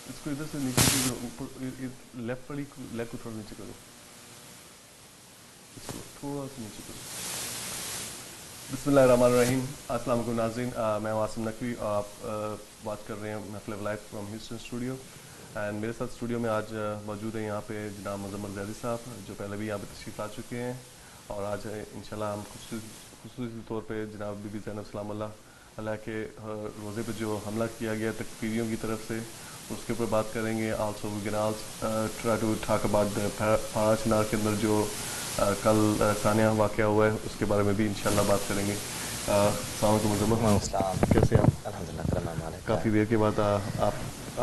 इसको इधर से नीचे की ऊपर लेफ्ट वाली लेग को थोड़ा नीचे करो, इसको थोड़ा सा नीचे करो। बिस्मिल्लाहिर्रहमानिर्रहीम। अस्सलाम वालेकुम नाज़रीन, मैं वासिम नकवी। आप बात कर रहे हैं महफिल live from Houston studio. And मेरे साथ स्टूडियो में आज मौजूद है यहाँ पे जनाब मुज़म्मिल ज़ैदी साहब, जो पहले भी यहाँ पे तशरीफ़ ला चुके हैं। और आज इंशाल्लाह हम खुसूसी तौर पे जनाब बीबी ज़ैनब सलामुल्लाह अलैहा के रोज़े पे जो हमला किया गया तकफीरियों की तरफ से, उसके ऊपर बात करेंगे। Also we can also try to talk about the Parachinar के अंदर जो कल सानिया वाक़या हुआ है, उसके बारे में भी इंशाल्लाह बात करेंगे। अस्सलाम वालेकुम मुज़म्मिल, कैसे हैं आप? अल्हम्दुलिल्लाह। काफ़ी देर के बाद आप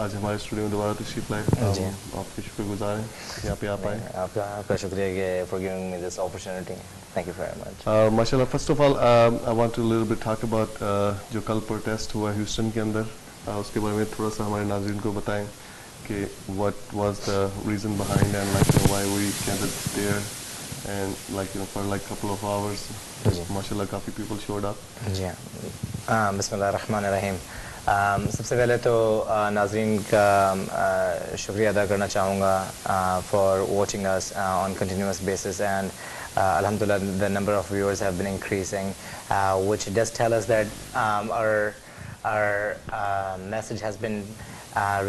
आज हमारे स्टूडियो में दोबारा तशरीफ़ लाए। जी, आपके शुक्रगुजार हैं यहाँ पे आप आए। आपका शुक्रिया कि for giving me this opportunity. Thank you very much. माशाल्लाह, first of all I want to little bit talk about जो कल प्रोटेस्ट हुआ ह्यूस्टन के अंदर, उसके बारे में थोड़ा सा हमारे नाज़रीन को बताएं कि what was the reason behind and like why we gathered there and like for like couple of hours माशाल्लाह काफ़ी people showed up। जी हाँ, बिस्मिल्लाहिर्रहमानिर्रहीम। सबसे पहले तो नाज़रीन का शुक्रिया अदा करना चाहूँगा for watching us on continuous basis and alhamdulillah the number of viewers have been increasing, which does tell us that our message has been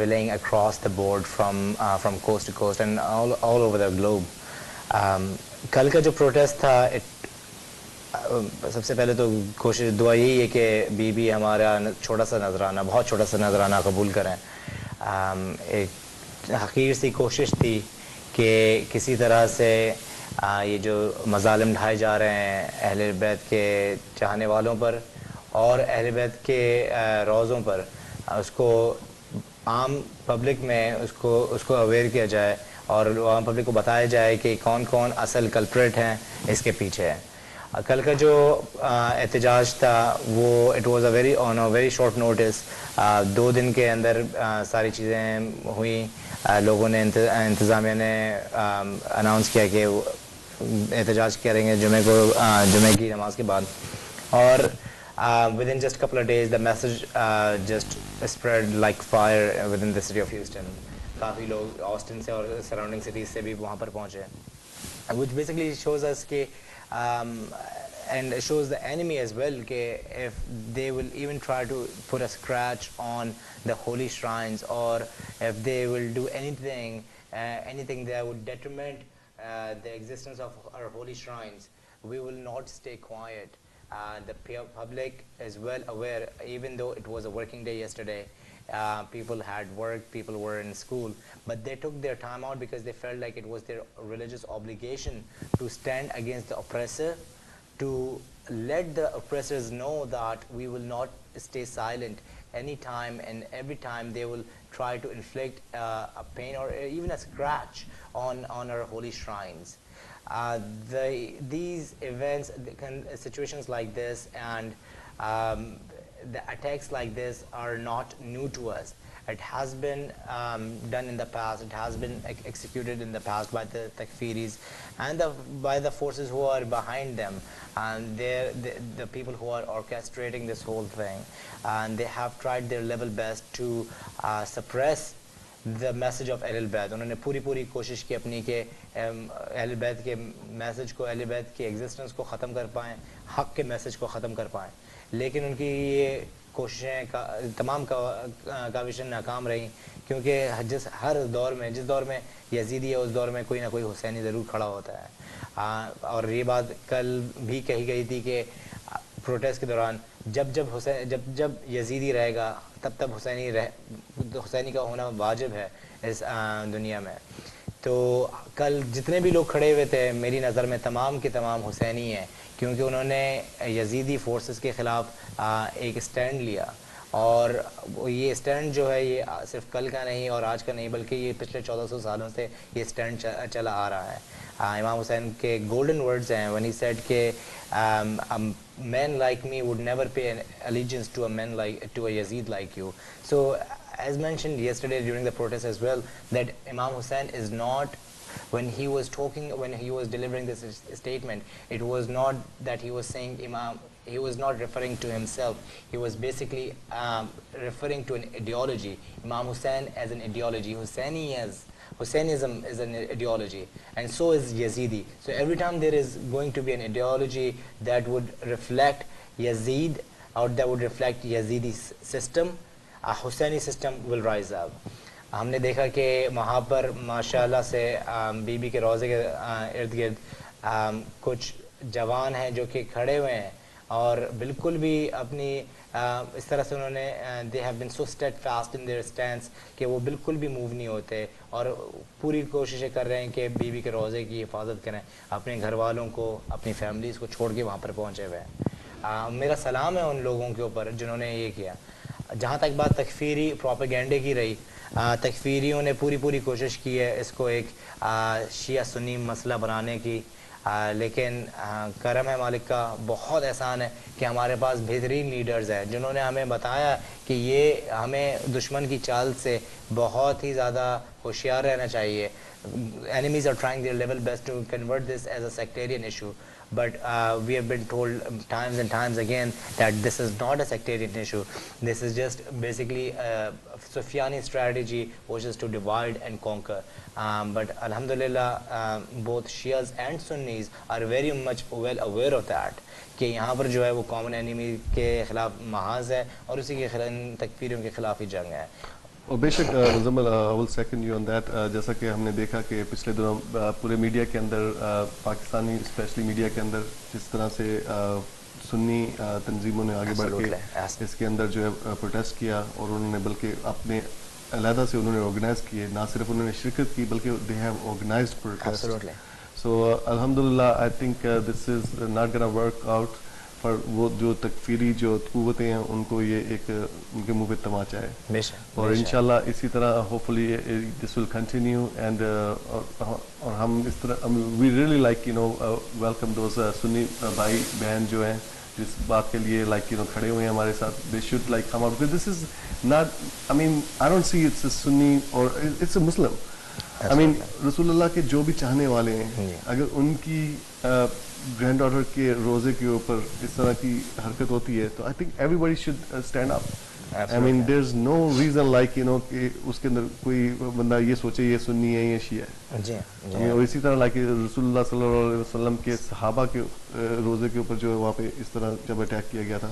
relaying across the board from coast to coast and all over the globe. कल का जो protest था, सबसे पहले तो कोशिश दुआ यही है कि बीबी हमारा छोटा सा नजराना, बहुत छोटा सा नजराना कबूल करें। एक हकीर सी कोशिश थी कि किसी तरह से ये जो मज़ालिम ढाए जा रहे हैं अहले बैत के चाहने वालों पर और अहले बैत के रोज़ों पर, उसको आम पब्लिक में उसको अवेयर किया जाए और आम पब्लिक को बताया जाए कि कौन कौन असल कल्प्रेट हैं इसके पीछे। कल का जो एहतजाज था वो it was on a very short notice. 2 दिन के अंदर सारी चीज़ें हुई। लोगों ने इंतज़ामिया ने अनाउंस किया कि एहतजाज करेंगे जुमे की नमाज के बाद, और within just a couple of days the message just spread like fire within the city of Houston. काफ़ी लोग ऑस्टिन से और सराउंडिंग सिटीज़ से भी वहाँ पर पहुँचे, which basically shows us कि and shows the enemy as well कि if they will even try to put a scratch on the holy shrines, or if they will do anything that would detriment the existence of our holy shrines, we will not stay quiet. The public is well aware, even though it was a working day yesterday. People had work, people were in school, but they took their time out because they felt like it was their religious obligation to stand against the oppressor, to let the oppressors know that we will not stay silent anytime and every time they will try to inflict a pain or even a scratch on our holy shrines. These events, situations like this and the attacks like this are not new to us. It has been done in the past. It has been executed in the past by the Takfiris and by the forces who are behind them, and the people who are orchestrating this whole thing, and they have tried their level best to suppress the message of Ahlul Bayt. उन्होंने पूरी कोशिश की अपनी के अहले बैत के message को, अहले बैत की एग्जिस्टेंस को ख़त्म कर पाएँ, हक़ के मैसेज को ख़त्म कर पाएँ, लेकिन उनकी ये कोशिशें तमाम काविशें नाकाम रहीं, क्योंकि जिस दौर में यजीदी है, उस दौर में कोई ना कोई हुसैनी ज़रूर खड़ा होता है। और ये बात कल भी कही गई थी कि प्रोटेस्ट के दौरान जब यजीदी रहेगा तब हुसैनी का होना वाजिब है इस दुनिया में। तो कल जितने भी लोग खड़े हुए थे, मेरी नज़र में तमाम के तमाम हुसैनी हैं, क्योंकि उन्होंने यजीदी फोर्सेस के ख़िलाफ़ एक स्टैंड लिया, और ये स्टैंड जो है ये सिर्फ कल का नहीं और आज का नहीं, बल्कि ये पिछले 1400 सालों से ये स्टैंड चला आ रहा है। इमाम हुसैन के गोल्डन वर्ड्स हैं when he said कि a man like me would never pay an allegiance to a Yazid like you. So as mentioned yesterday during the protest as well, that Imam Hussein is not, when he was delivering this statement, it was not that he was saying he was not referring to himself. He was basically referring to an ideology. Imam Hussein as an ideology. Hussainism is an ideology, and so is Yazidi. So every time there is going to be an ideology that would reflect Yazid, or that would reflect Yazidi system, a Hussaini system will rise up. हमने देखा कि वहाँ पर माशाल्लाह से बीबी के रोज़े के इर्द गिर्द कुछ जवान हैं जो कि खड़े हुए हैं और बिल्कुल भी अपनी इस तरह से उन्होंने they have been so steadfast in their stands कि वो बिल्कुल भी मूव नहीं होते और पूरी कोशिशें कर रहे हैं कि बीबी के रोज़े की हिफाजत करें, अपने घर वालों को, अपनी फैमिलीज़ को छोड़ के वहाँ पर पहुँचे हुए हैं। मेरा सलाम है उन लोगों के ऊपर जिन्होंने ये किया। जहाँ तक बात तकफीरी प्रोपेगेंडे की रही, तकफीरियों ने पूरी कोशिश की है इसको एक शिया सुन्नी मसला बनाने की, लेकिन करम है मालिक का, बहुत एहसान है कि हमारे पास बेहतरीन लीडर्स हैं जिन्होंने हमें बताया कि ये हमें दुश्मन की चाल से बहुत ही ज़्यादा होशियार रहना चाहिए। Enemies are trying their level best to convert this as a sectarian issue, but we have been told times and times again that this is not a sectarian issue. This is just basically a Sufyani strategy, which is to divide and conquer. But Alhamdulillah, both Shias and Sunnis are very much well aware of that, कि यहाँ पर जो है वो common enemy के खिलाफ महाज है और उसी के खिलाफ तकफीरियों के खिलाफ ही जंग है। और बेशक Muzammil, I will second you on that. जैसा कि हमने देखा कि पिछले दिनों पूरे मीडिया के अंदर, पाकिस्तानी स्पेशली मीडिया के अंदर जिस तरह से सुन्नी तंजीमों ने आगे बढ़ के इसके अंदर जो है प्रोटेस्ट किया और उन्होंने बल्कि अपने अलहदा से उन्होंने ऑर्गेनाइज किए, ना सिर्फ उन्होंने शिरकत की बल्कि दे हैव ऑर्गेनाइज्ड प्रोटेस्ट। सो अल्हम्दुलिल्लाह I think this is not gonna work out पर वो जो तकफीरी जो कुव्वतें हैं उनको ये एक उनके मुंह पे तमाचा है। और इंशाल्लाह इसी तरह hopefully this will continue and और हम इस तरह वी रियली लाइक वेलकम दोस सुन्नी भाई बहन जो हैं जिस बात के लिए खड़े हुए हैं हमारे साथ। They should come out because this is not, I mean I don't see it's a Sunni और it's a Muslim. I mean रसूलुल्लाह के जो भी चाहने वाले हैं, अगर उनकी ग्रैंड डॉटर के रोज़े के ऊपर इस तरह की हरकत होती है तो I think everybody should stand up. I mean there is no reason कि उसके अंदर कोई बंदा ये सोचे ये सुन्नी है ये शिया है। और इसी तरह रसूलुल्लाह सल्लल्लाहु अलैहि वसल्लम के सहाबा के रोज़े के ऊपर जो है वहाँ पे इस तरह जब अटैक किया गया था,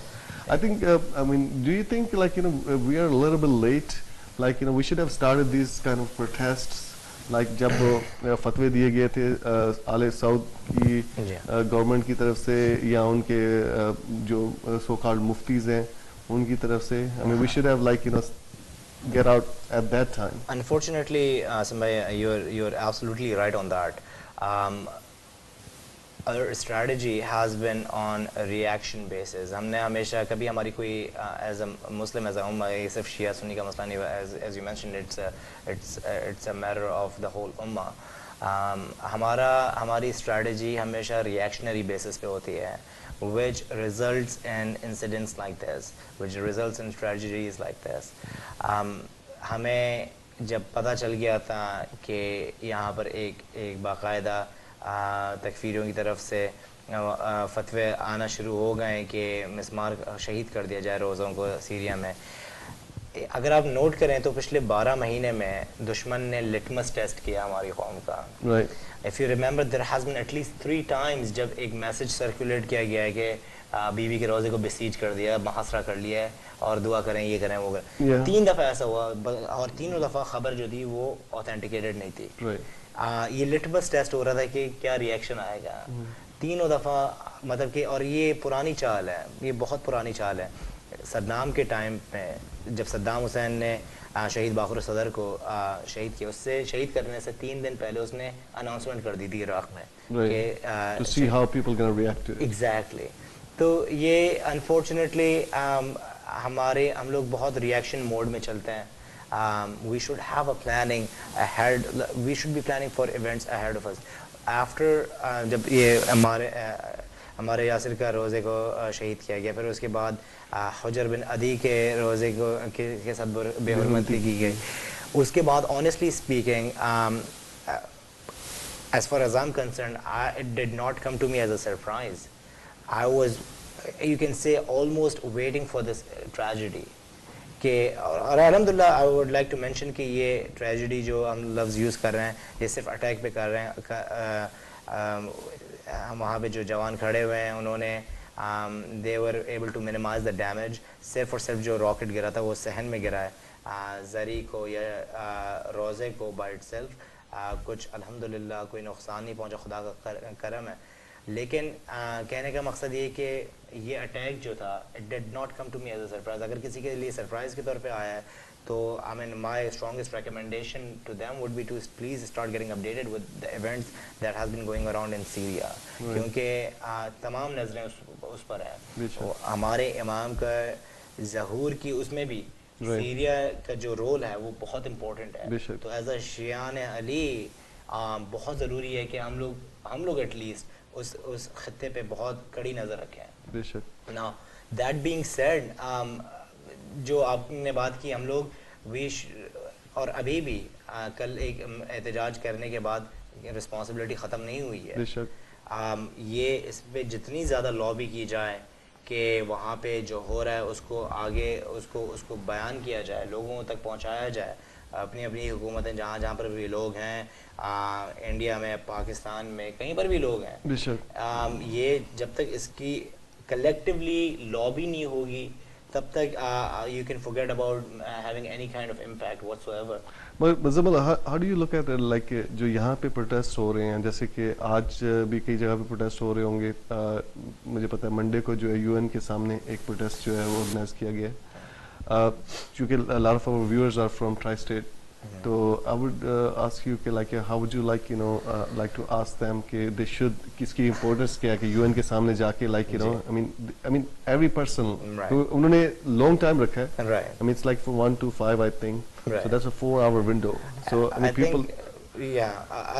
I think I mean do you think we are little bit late, we should have started this kind of protests जब फतवे दिए गए थे आले सऊद की गवर्नमेंट की तरफ से या उनके जो सो कॉल्ड मुफ्तीज हैं उनकी तरफ से। I mean we should have get out at that time. Unfortunately, Sambhai, you're absolutely right on that. Our strategy has been on a reaction basis. हमने हमेशा कभी हमारी कोई as a Muslim, as a ummah, ये सिर्फ शिया सुन्नी का मसला नहीं है, as you mentioned, it's a matter of the whole ummah. हमारी strategy हमेशा reactionary basis पे होती है, which results in incidents like this, which results in tragedies like this. हमें जब पता चल गया था कि यहाँ पर एक बाकायदा तकफीरियों की तरफ से फतवे आना शुरू हो गए कि मिसमार शहीद कर दिया जाए रोज़ों को सीरिया में। अगर आप नोट करें तो पिछले 12 महीने में दुश्मन ने लिटमस टेस्ट किया हमारी कौम का। If you remember there has been at least 3 times जब एक मैसेज सर्कुलेट किया गया है कि बीवी के रोज़े को बेसीज कर दिया, मुहासरा कर लिया है और दुआ करें, ये करें, वो करें। 3 दफ़ा ऐसा हुआ और तीनों दफ़ा खबर जो थी वो ऑथेंटिकेटेड नहीं थी। ये लिटमस टेस्ट हो रहा था कि क्या रिएक्शन आएगा। तीनों दफ़ा मतलब कि, और ये पुरानी चाल है, ये बहुत पुरानी चाल है। सद्दाम के टाइम में जब सद्दाम हुसैन ने शहीद बाक़र सदर को शहीद किया, उससे शहीद करने से 3 दिन पहले उसने अनाउंसमेंट कर दी थी इराक़ में कि to see how people gonna react to it. Exactly. तो ये अनफॉर्चुनेटली हम लोग बहुत रिएक्शन मोड में चलते हैं। We should have a planning ahead. We should be planning for events ahead of us. After जब ये हमारे यासिर का रोज़े को शहीद किया गया, फिर उसके बाद हुजर बिन अदी के रोज़े के साथ बेहुरमती की गई, उसके बाद honestly speaking, as far as I'm concerned, it did not come to me as a surprise. I was you can say almost waiting for this tragedy. कि और अलहमदिल्ला I would like to mention कि ये tragedy जो हम लफ्ज़ use कर रहे हैं ये सिर्फ अटैक पे कर रहे हैं। हम वहाँ पे जो जवान खड़े हुए हैं उन्होंने they were able to minimize the damage. सिर्फ और सिर्फ जो रॉकेट गिरा था वो सहन में गिरा है, जरी को या रोज़े को बाय इटसेल्फ कुछ अल्हम्दुलिल्लाह कोई नुकसान नहीं पहुँचा, खुदा का करम है। लेकिन कहने का मकसद ये कि ये अटैक जो था it did not come to me as a surprise. अगर किसी के लिए सरप्राइज के तौर पे आया है तो I mean my strongest recommendation to them would be to please start getting updated with the events that has been going around in Syria, क्योंकि तमाम नजरें उस पर हैं। तो हमारे इमाम का ज़हूर की उसमें भी सीरिया का जो रोल है वो बहुत इम्पोर्टेंट है। तो एज अ शियान अली बहुत ज़रूरी है कि हम लोग एटलीस्ट उस खत्ते पे बहुत कड़ी नज़र रखें। बेशक। नाउ दैट बीइंग सेड, जो आपने बात की हम लोग और अभी भी कल एक एहतजाज करने के बाद रिस्पॉन्सिबिलिटी ख़त्म नहीं हुई है। बेशक। ये इस पे जितनी ज़्यादा लॉबी की जाए कि वहाँ पे जो हो रहा है उसको आगे उसको बयान किया जाए, लोगों तक पहुँचाया जाए। अपनी अपनी हुकूमतें जहाँ पर भी लोग हैं, इंडिया में, पाकिस्तान में, कहीं पर भी लोग हैं, ये जब तक इसकी कलेक्टिवली लॉबी नहीं होगी तब तक you can forget about having any kind of impact whatsoever. But Muzammil, how do you look at it, like जो यहाँ पे प्रोटेस्ट हो रहे हैं, जैसे कि आज भी कई जगह पे प्रोटेस्ट हो रहे होंगे, मुझे पता है मंडे को जो है यूएन के सामने एक प्रोटेस्ट जो है वो ऑर्गेनाइज किया गया है, क्योंकि lot of our viewers are from tri-state. So I would ask you कि like how would you like like to ask them कि they should किसकी importance क्या है कि UN के सामने जाके like I mean every person उन्होंने long time रखा है, I mean it's like from 1 to 5 I think, so that's a 4-hour window. So I mean people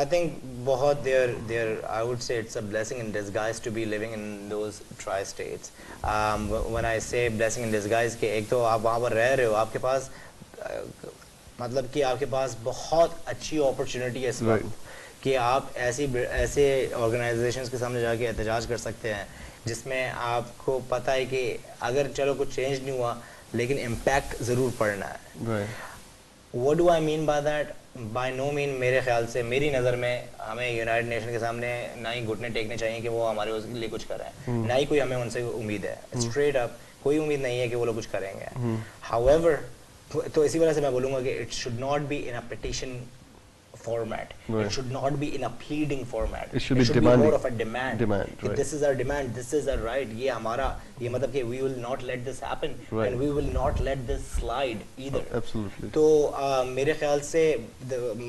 I think बहुत I would say it's a blessing in disguise to be living in those tri-states. When I say blessing in disguise कि एक तो आप वहाँ पर रह रहे हो, आपके पास मतलब कि आपके पास बहुत अच्छी अपॉर्चुनिटी है इस वक्त कि आप ऐसे ऑर्गेनाइजेशंस के सामने जाके एहतजाज कर सकते हैं जिसमें आपको पता है कि अगर चलो कुछ चेंज नहीं हुआ लेकिन इम्पैक्ट ज़रूर पड़ना है। What do I mean by that? By no mean मेरे ख्याल से, मेरी नज़र में हमें यूनाइटेड नेशन के सामने ना ही घुटने टेकने चाहिए कि वो हमारे लिए कुछ करें, ना ही कोई हमें उनसे उम्मीद है। स्ट्रेट अप कोई उम्मीद नहीं है कि वो लोग कुछ करेंगे। However, तो इसी वजह से मैं बोलूँगा कि it should not be in a petition format. It should not be in a pleading format. It should be more of a demand. Right. This is our demand. This is our right. ये हमारा, ये मतलब कि we will not let this happen, and we will not let this slide either. Absolutely. तो मेरे ख्याल से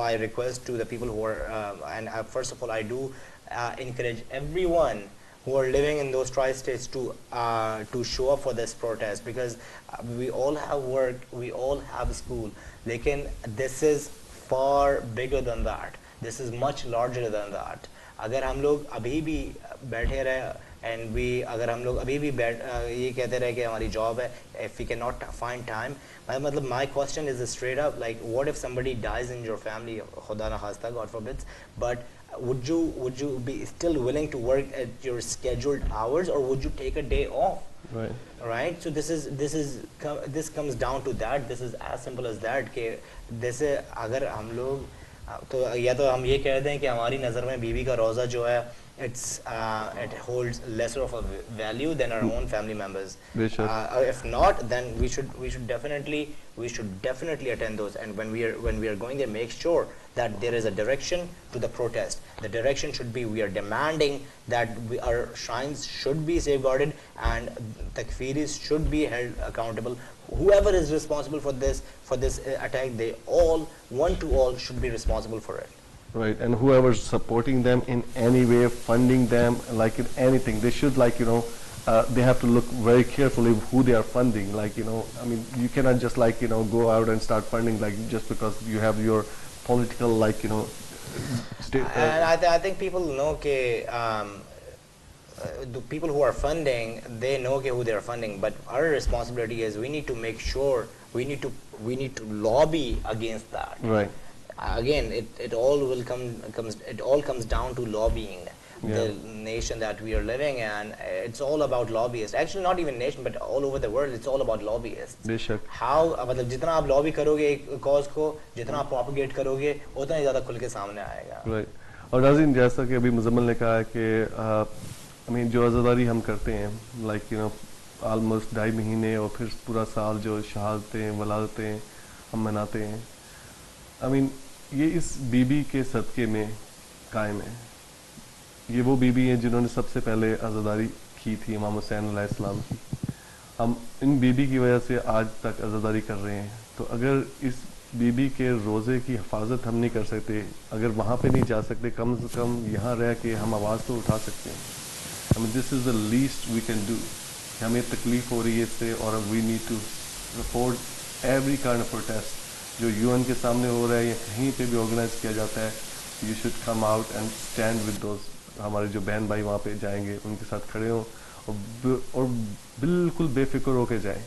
my request to the people who are and first of all I do encourage everyone who are living in those tri-states to show up for this protest, because we all have work, we all have school, लेकिन this is far bigger than that. This is much larger than that. अगर हम लोग अभी भी बैठे रहे and we अगर हम लोग अभी भी ये कहते रहे कि हमारी जॉब है, if we cannot find time, मतलब my question is straight up, like what if somebody dies in your family, खुदा ना खास्ता, God forbids, but would you be still willing to work at your scheduled hours, or would you take a day off? Right. So this comes down to that. This is as simple as that कि जैसे अगर हम लोग तो या तो हम ये कह दें कि हमारी नज़र में बीवी का रोज़ा जो है it holds lesser of a value than our own family members. If not, then we should definitely attend those. And when we are going there, make sure that there is a direction to the protest. The direction should be, we are demanding that our shrines should be safeguarded and takfiris should be held accountable. Whoever is responsible for this attack, they all, one to all, should be responsible for it. Right, and whoever's supporting them in any way, funding them, like in anything, they should they have to look very carefully who they are funding. Like, I mean, you cannot just go out and start funding just because you have your political state. I think people know the people who are funding, they know who they are funding, but our responsibility is we need to make sure, we need to lobby against that. Right. Again, it all comes down to lobbying. the nation that we are living in. It's all about lobbyists. Actually, not even nation, but all over the world, it's all about lobbyists. बेशक. How मतलब जितना आप lobby करोगे एक cause को, जितना आप propagate करोगे, उतना ही ज़्यादा खुल के सामने आएगा. Right. और नाज़रीन, जैसा कि अभी मुज़म्मिल ने कहा है कि जो आज़ादारी हम करते हैं, like you know, almost 2.5 महीने और फिर पूरा साल जो शहादतें वलादतें हम मनाते हैं, I mean, ये इस बीबी के सदक़े में कायम है. ये वो बीबी हैं जिन्होंने सबसे पहले आज़ादारी की थी, इमाम हुसैन अलैहिस्सलाम की. हम इन बीबी की वजह से आज तक आज़ादारी कर रहे हैं. तो अगर इस बीबी के रोज़े की हिफाजत हम नहीं कर सकते, अगर वहाँ पे नहीं जा सकते, कम से कम यहाँ रह के हम आवाज़ तो उठा सकते हैं. I mean, this is the least we can do. हमें तकलीफ़ हो रही है इससे, और we need to support every kind of protest जो UN के सामने हो रहा है या कहीं पे भी ऑर्गेनाइज किया जाता है. You should come out and stand with those. हमारे जो बहन भाई वहाँ पे जाएंगे उनके साथ खड़े हों और बिल्कुल बेफिक्र होके जाएं.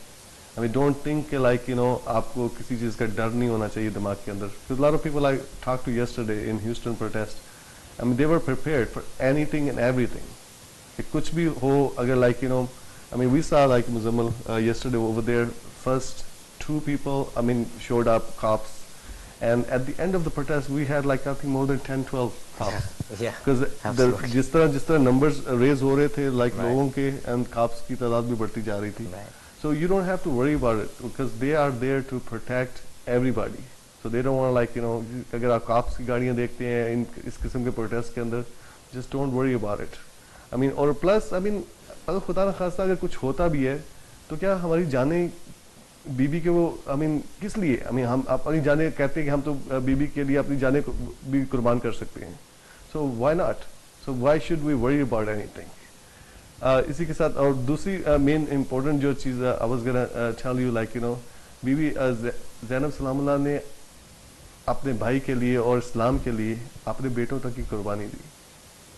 I mean, don't think like, you know, आपको किसी चीज़ का डर नहीं होना चाहिए दिमाग के अंदर. Because a lot of people I talked to yesterday in Houston protest, I mean, they were prepared for anything and everything. कि कुछ भी हो, अगर like, you know, I mean, we saw like Muzammil yesterday over there, first 2 people, I mean, showed up, cops. And at the end of the protest, we had like I think more than 10-12 cops. Yeah, because जिस तरह numbers raise हो रहे थे, like Right. लोगों के, and cops की तादाद भी बढ़ती जा रही थी. Right. So you don't have to worry about it because they are there to protect everybody. So they don't want to like, you know, अगर आप cops की गाड़ियाँ देखते हैं इन इस किस्म के protest के अंदर, just don't worry about it. I mean, और plus, I mean, अगर खुदा न खास्ता अगर कुछ होता भी है, तो क्या हमारी जानें बीबी के वो, I mean, किस लिए? I mean, हम अपनी जानें कहते हैं कि हम तो बीबी के लिए अपनी जानें भी कुर्बान कर सकते हैं. So why not? So why should we worry about anything? इसी के साथ और दूसरी मेन इम्पोर्टेंट जो चीज़ I was gonna tell you, like, you know, बीबी ज़ैनब सलामुल्लाह ने अपने भाई के लिए और इस्लाम के लिए अपने बेटों तक की कुर्बानी दी.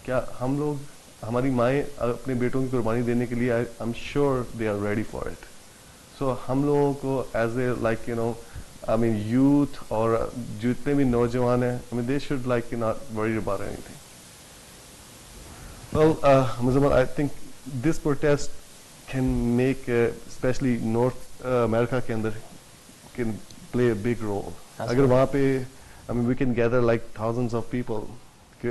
क्या हम लोग, हमारी माएँ अपने बेटों की कुर्बानी देने के लिए, I am sure they are ready for it. So हम लोगों को as a like, you know, I mean youth और जितने भी नौजवान हैं, I mean they should like not worry about anything. Well, Muzammil, I think this protest can make, especially North America के अंदर, can play a big role. अगर वहाँ पे, I mean, we can gather like thousands of people,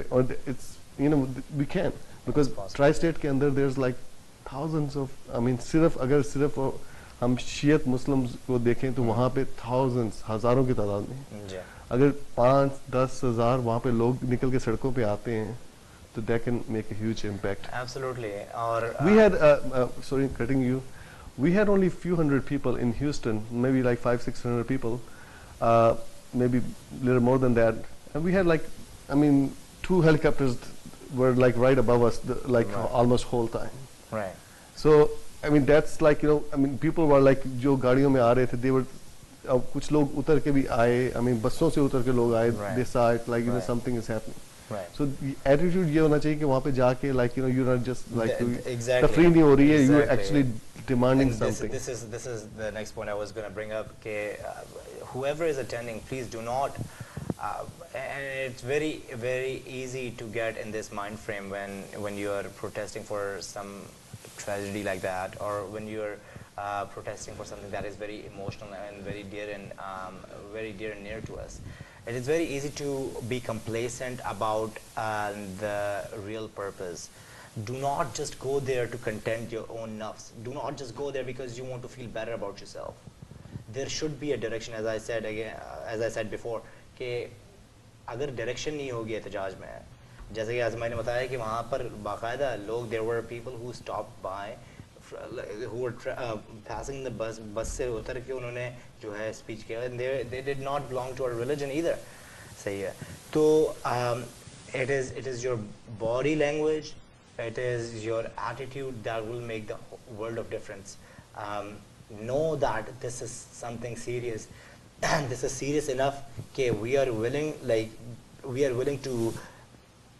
or it's, you know, we can, because tri-state के अंदर there's like thousands of, I mean, अगर सिर्फ हम शियत मुस्लिम्स को देखें तो वहाँ पे thousands, हज़ारों की तादाद में, अगर 5-10 हज़ार वहाँ पे लोग निकल के सड़कों पे आते हैं, so that can make a huge impact. Absolutely. Or we had, sorry, cutting you. We had only few hundred people in Houston, maybe like 500-600 people, maybe a little more than that. And we had like, I mean, 2 helicopters were like right above us, like Right. almost whole time. right. So, I mean, that's like, you know, I mean, people were like, जो गाड़ियों में आ रहे थे, they were, कुछ लोग उतर के भी आए, I mean, बसों से उतर के लोग आए, Right. they saw it, like, you know, Right. something is happening. Right. So the attitude ये होना चाहिए कि वहाँ पे जाके, like, you know, you're not just like Exactly. तफरीह नहीं हो रही है, you're Exactly. actually demanding And something. this is the next point I was going to bring up. Whoever is attending, please do not. And it's very very easy to get in this mind frame when you are protesting for some tragedy like that, or when you are protesting for something that is very emotional and very dear and near to us. It is very easy to be complacent about the real purpose. Do not just go there to content your own nafs. Do not just go there because you want to feel better about yourself. There should be a direction, as I said again, as I said before, कि अगर direction नहीं होगी एहतजाज में, जैसे कि आज़माई ने बताया कि वहाँ पर बाकायदा लोग, there were people who stopped by, who were passing the bus से उतर के उन्होंने जो है speech किया, and they did not belong to our religion either. सही है. तो it is your body language, it is your attitude that will make the world of difference. Know that this is something serious, and this is serious enough that we are willing to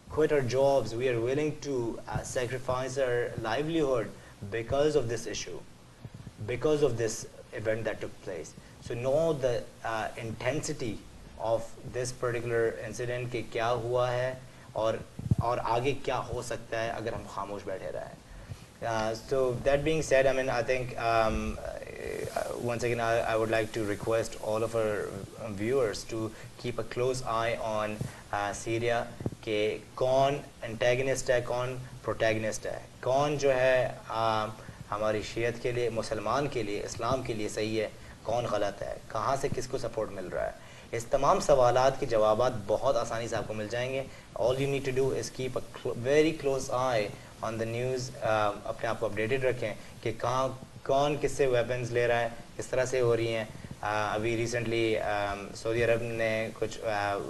quit our jobs, we are willing to sacrifice our livelihood because of this issue, because of this event that took place. So know the intensity of this particular incident, कि क्या हुआ है, और और आगे क्या हो सकता है अगर हम खामोश बैठे रहें. So that being said, I mean, I think once again I would like to request all of our viewers to keep a close eye on Syria कि कौन antagonist है, कौन protagonist है, कौन जो है हमारी शीयत के लिए, मुसलमान के लिए, इस्लाम के लिए सही है, कौन गलत है, कहाँ से किसको सपोर्ट मिल रहा है. इस तमाम सवालात के जवाबात बहुत आसानी से आपको मिल जाएंगे. All you need to do is keep a very close eye on the news. अपने आप को अपडेटेड रखें कि कहाँ कौन किससे वेपन्स ले रहा है, किस तरह से हो रही हैं. अभी रिसेंटली सऊदी अरब ने कुछ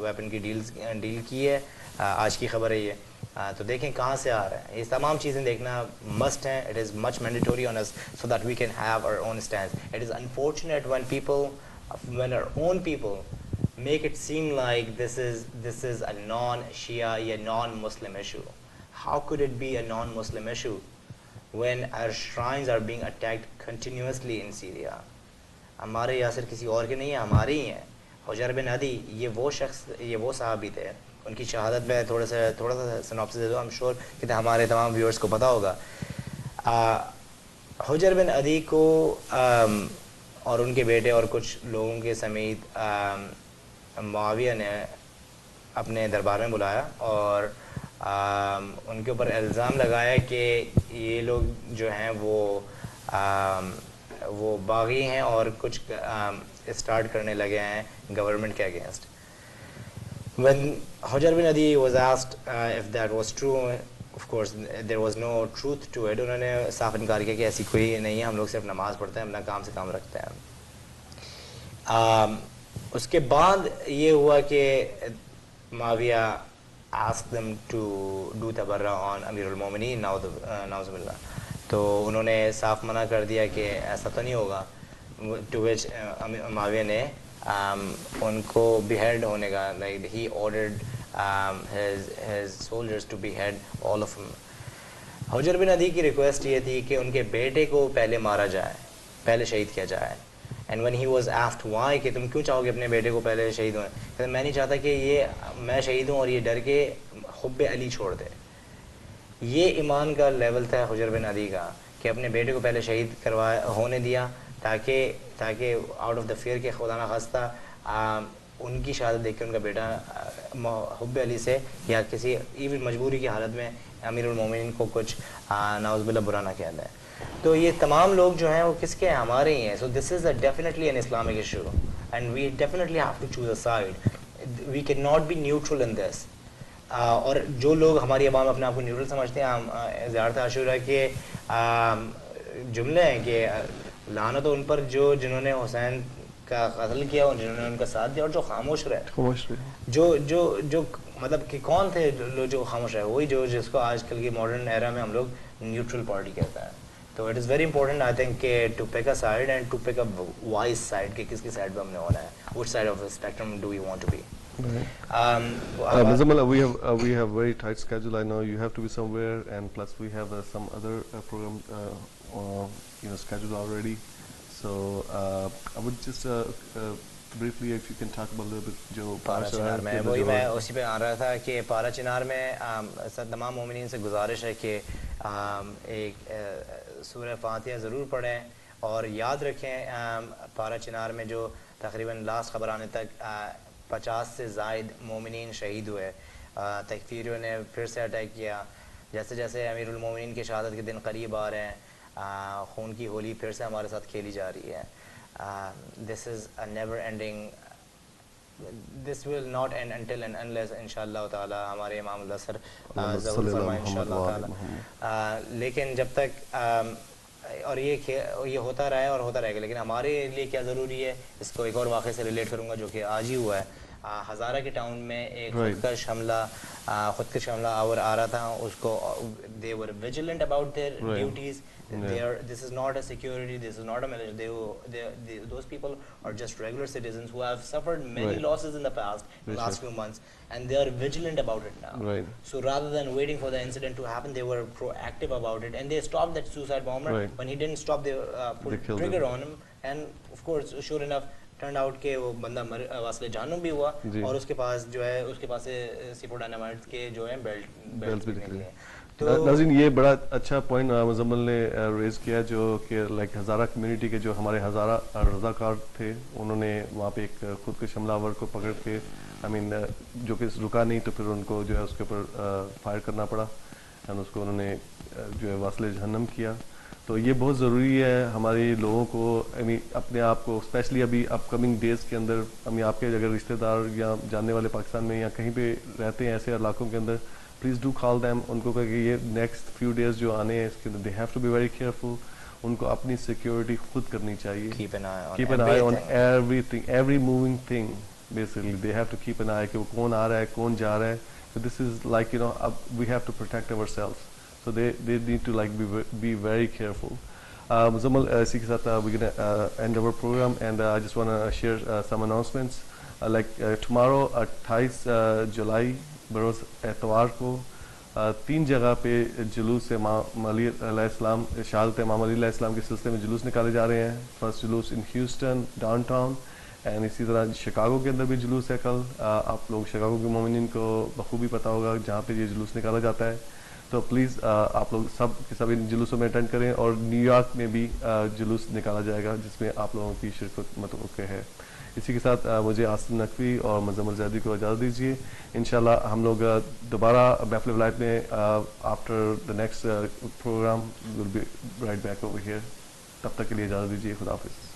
वेपन की डील की है, आज की खबर है ये. तो देखें कहाँ से आ रहा है. ये तमाम चीज़ें देखना मस्ट हैं. It is much mandatory on us so that we can have our own stand. It is unfortunate when our own people make it seem like this is a non-Shia, a non-Muslim issue. How could it be a non-Muslim issue when our shrines are being attacked continuously in Syria? हमारे या सिर्फ किसी और के नहीं है, हमारे ही हैं. हुजर बिन अदी ये वो साहबी थे. उनकी शहादत में थोड़ा सा सिनॉप्सिस दे दो. आई एम श्योर कि हमारे तमाम व्यूअर्स को पता होगा. हुजर बिन अदी को और उनके बेटे और कुछ लोगों के समेत मुआविया ने अपने दरबार में बुलाया और उनके ऊपर इल्ज़ाम लगाया कि ये लोग जो हैं वो बागी हैं और कुछ स्टार्ट करने लगे हैं गवर्नमेंट के against. When Hujar bin Adi was asked if that was true, of course there was no truth to it. उन्होंने साफ इनकार किया कि ऐसी कोई नहीं है, हम लोग सिर्फ नमाज पढ़ते हैं, अपना काम से काम रखते हैं. उसके बाद ये हुआ कि Muawiya asked them to do tabarra on Amirul Mu'minin नाउज़ुबिल्लाह. तो उन्होंने साफ मना कर दिया कि ऐसा तो नहीं होगा. To which माविया ने उनको behead होने का, like he ordered his soldiers to behead all of them. हुजर बिन अदी की रिक्वेस्ट ये थी कि उनके बेटे को पहले मारा जाए, पहले शहीद किया जाए. And when he was asked why कि तुम क्यों चाहोगे अपने बेटे को पहले शहीद हों, कहते मैं नहीं चाहता कि ये मैं शहीद हूँ और ये डर के हुब्बे अली छोड़ दे. ये ईमान का लेवल था हुजर बिन अदी का कि अपने बेटे को पहले शहीद होने दिया ताकि आउट ऑफ द फियर के खुदा ना खास्ता उनकी शहादत देख के उनका बेटा हुब्बे अली से या किसी इवन मजबूरी की हालत में अमीरुल मोमिनीन को कुछ नाउज़ुबिल्लाह बुरा ना कहता है. तो ये तमाम लोग जो हैं वो किसके हैं, हमारे ही हैं. So this is definitely an Islamic issue and we definitely have to choose a side. We can not be neutral in this. और जो लोग हमारी अवाम अपने आप को न्यूट्रल समझते हैं, ज़ियारत आशूरा के जुमले हैं कि लानत उन पर जिन्होंने हुसैन का कत्ल किया और जिन्होंने उनका साथ दिया और जो खामोश रहे. जो मतलब कि कौन थे जो खामोश रहे, वही जिसको आजकल की मॉडर्न एरा में हम लोग न्यूट्रल पार्टी कहते हैं. तो it is very important I think to pick a side and to pick a wise side कि किसकी साइड पे हमने होना है. Which side of the spectrum do you want to be? Muzammil, we have very tight schedule. I know you have to be somewhere, and plus we have some other program scheduled already. So I would just briefly, if you can talk about a little bit जो पारा चिनार में, वही मैं उसी पे आ रहा था कि पारा चिनार में तमाम मोमिनीन से गुजारिश है कि एक सूरह फातिहा ज़रूर पढ़ें और याद रखें पारा चिनार में जो तकरीबन लास्ट खबर आने तक 50 से ज़ायद मोमिनीन शहीद हुए. तकफीरियों ने फिर से अटैक किया. जैसे जैसे अमीरुल मोमिनीन की शहादत के दिन करीब आ रहे हैं, खून की होली फिर से हमारे साथ खेली जा रही है. This is a never ending, this will not end until and unless इंशाअल्लाह ताला हमारे इमाम सर ज़रूर फरमाएं इंशाअल्लाह ताला. लेकिन जब तक और ये होता रहा है और होता रहेगा, लेकिन हमारे लिए क्या ज़रूरी है, इसको एक और वाक़े से रिलेट करूँगा जो कि आज ही हुआ है. हज़ारा के टाउन में एक खुदकश हमला आवर आ रहा था. उसको they were vigilant about their duties. This is not a security, this is not a military. Those people are just regular citizens who have suffered many losses in the past, in the last few months, and they are vigilant about it now. So rather than waiting for the incident to happen, they were proactive about it, and they stopped that suicide bomber. When he didn't stop, they pulled trigger on him, and of course, sure enough, turn out के वो बंदा वास्ले जहन्नुम भी हुआ जी। और उसके पास जो है उसके पास से C4 डायनामाइट के जो है बेल्ट भी निकले हैं। तो नाज़रीन ये बड़ा अच्छा पॉइंट मुजम्मल ने रेज किया जो कि लाइक हज़ारा कम्युनिटी के जो हमारे हज़ारा रज़ाकार थे उन्होंने वहाँ पे एक खुद के हमलावर को पकड़ के आई मीन जो कि रुका नहीं तो फिर उनको जो है उसके ऊपर फायर करना पड़ा एंड उसको उन्होंने जो है वास्ले जहन्नम किया। तो ये बहुत ज़रूरी है हमारे लोगों को आई मीन अपने आप को स्पेशली अभी अपकमिंग डेज़ के अंदर हमें आपके अगर रिश्तेदार या जानने वाले पाकिस्तान में या कहीं पे रहते हैं ऐसे इलाकों के अंदर प्लीज़ डू कॉल दैम उनको कह कि ये नेक्स्ट फ्यू डेज़ जो आने हैं इसके अंदर they have to be very careful. उनको अपनी सिक्योरिटी खुद करनी चाहिए। Keep an eye on everything every moving thing basically they have to keep an eye कि वो कौन आ रहा है कौन जा रहा है। So this is like we have to protect ourselves. So they need to like be very careful. Muzammal, इसी के साथ we're gonna end our program and I just wanna share some announcements. Like tomorrow 28 जुलाई बरोज़ एतवार को 3 जगह पे जुलूस से इमाम अली अलैहिस्सलाम शहादत इमाम अली अलैहिस्सलाम के सिलसिले में जुलूस निकाले जा रहे हैं। फर्स्ट जुलूस इन ह्यूस्टन डाउनटाउन एंड इसी तरह शिकागो के अंदर भी जुलूस है कल। आप लोग शिकागो के मोमिनीन को बखूबी पता होगा जहाँ पे ये जुलूस निकाला जाता है। तो प्लीज़ आप लोग सब इन जुलूसों में अटेंड करें और न्यूयॉर्क में भी जुलूस निकाला जाएगा जिसमें आप लोगों की शिरकत मतवक्के है। इसी के साथ मुझे आसिम नकवी और मुज़म्मल ज़ैदी को इजाज़त दीजिए। इंशाल्लाह हम लोग दोबारा महफ़िल वलायत में after the next program will be right back over here. तब तक के लिए इजाज़त दीजिए। खुदा हाफ़िज़।